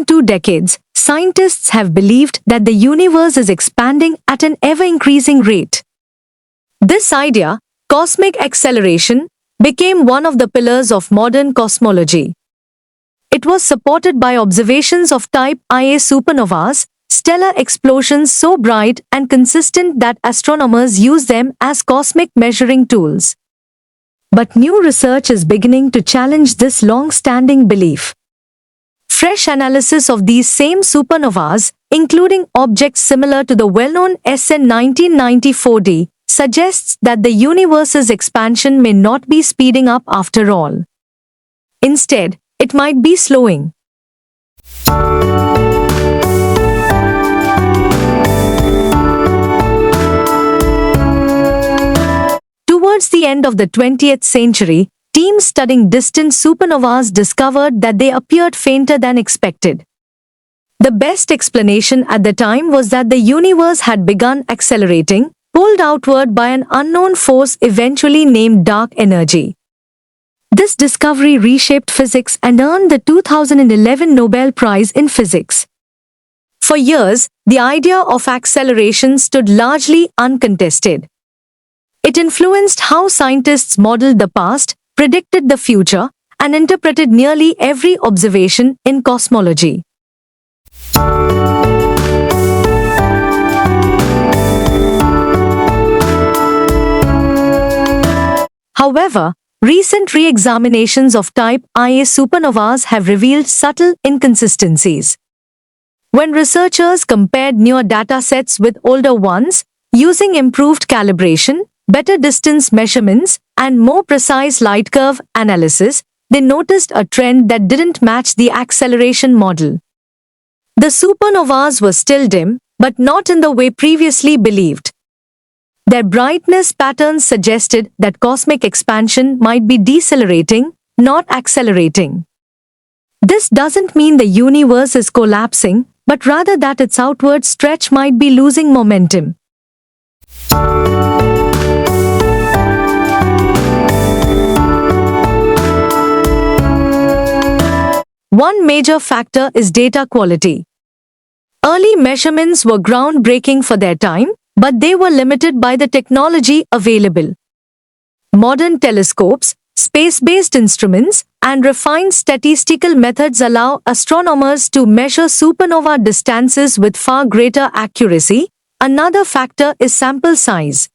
2 decades, scientists have believed that the universe is expanding at an ever-increasing rate. This idea, cosmic acceleration, became one of the pillars of modern cosmology. It was supported by observations of type Ia supernovas, stellar explosions so bright and consistent that astronomers use them as cosmic measuring tools. But new research is beginning to challenge this long-standing belief. Fresh analysis of these same supernovas, including objects similar to the well-known SN 1994D, suggests that the universe's expansion may not be speeding up after all. Instead, it might be slowing. Towards the end of the 20th century, teams studying distant supernovas discovered that they appeared fainter than expected. The best explanation at the time was that the universe had begun accelerating, pulled outward by an unknown force eventually named dark energy. This discovery reshaped physics and earned the 2011 Nobel Prize in Physics. For years, the idea of acceleration stood largely uncontested. It influenced how scientists modeled the past, predicted the future, and interpreted nearly every observation in cosmology. However, recent re-examinations of type Ia supernovas have revealed subtle inconsistencies. When researchers compared newer datasets with older ones, using improved calibration, better distance measurements, and more precise light curve analysis, they noticed a trend that didn't match the acceleration model. The supernovas were still dim, but not in the way previously believed. Their brightness patterns suggested that cosmic expansion might be decelerating, not accelerating. This doesn't mean the universe is collapsing, but rather that its outward stretch might be losing momentum. One major factor is data quality. Early measurements were groundbreaking for their time, but they were limited by the technology available. Modern telescopes, space-based instruments, and refined statistical methods allow astronomers to measure supernova distances with far greater accuracy. Another factor is sample size.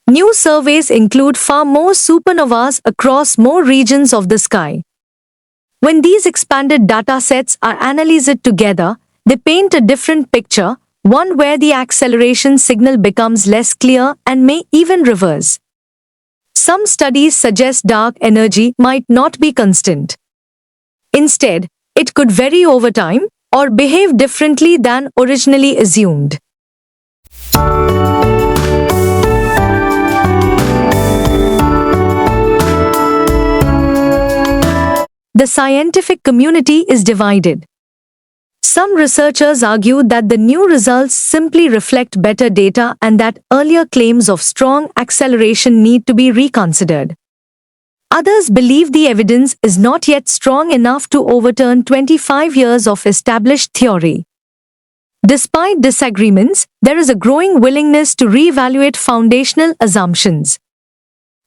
New surveys include far more supernovas across more regions of the sky. When these expanded datasets are analyzed together, they paint a different picture, one where the acceleration signal becomes less clear and may even reverse. Some studies suggest dark energy might not be constant. Instead, it could vary over time or behave differently than originally assumed. The scientific community is divided. Some researchers argue that the new results simply reflect better data and that earlier claims of strong acceleration need to be reconsidered. Others believe the evidence is not yet strong enough to overturn 25 years of established theory. Despite disagreements, there is a growing willingness to reevaluate foundational assumptions.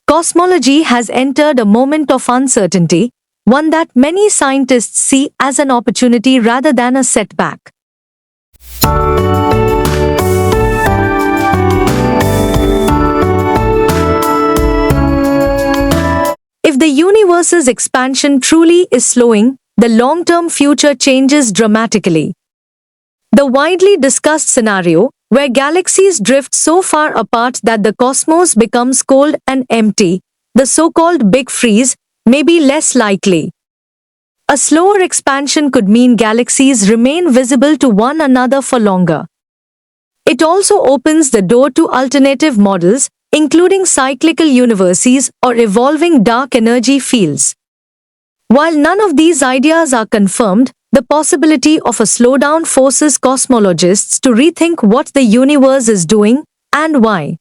Cosmology has entered a moment of uncertainty, one that many scientists see as an opportunity rather than a setback. If the universe's expansion truly is slowing, the long-term future changes dramatically. The widely discussed scenario, where galaxies drift so far apart that the cosmos becomes cold and empty, the so-called Big Freeze, may be less likely. A slower expansion could mean galaxies remain visible to one another for longer. It also opens the door to alternative models, including cyclical universes or evolving dark energy fields. While none of these ideas are confirmed, the possibility of a slowdown forces cosmologists to rethink what the universe is doing and why.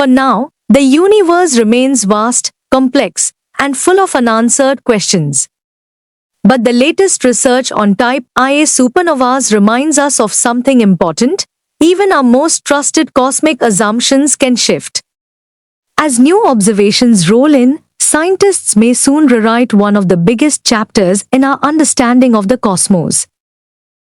For now, the universe remains vast, complex, and full of unanswered questions. But the latest research on Type Ia supernovas reminds us of something important. Even our most trusted cosmic assumptions can shift. As new observations roll in, scientists may soon rewrite one of the biggest chapters in our understanding of the cosmos.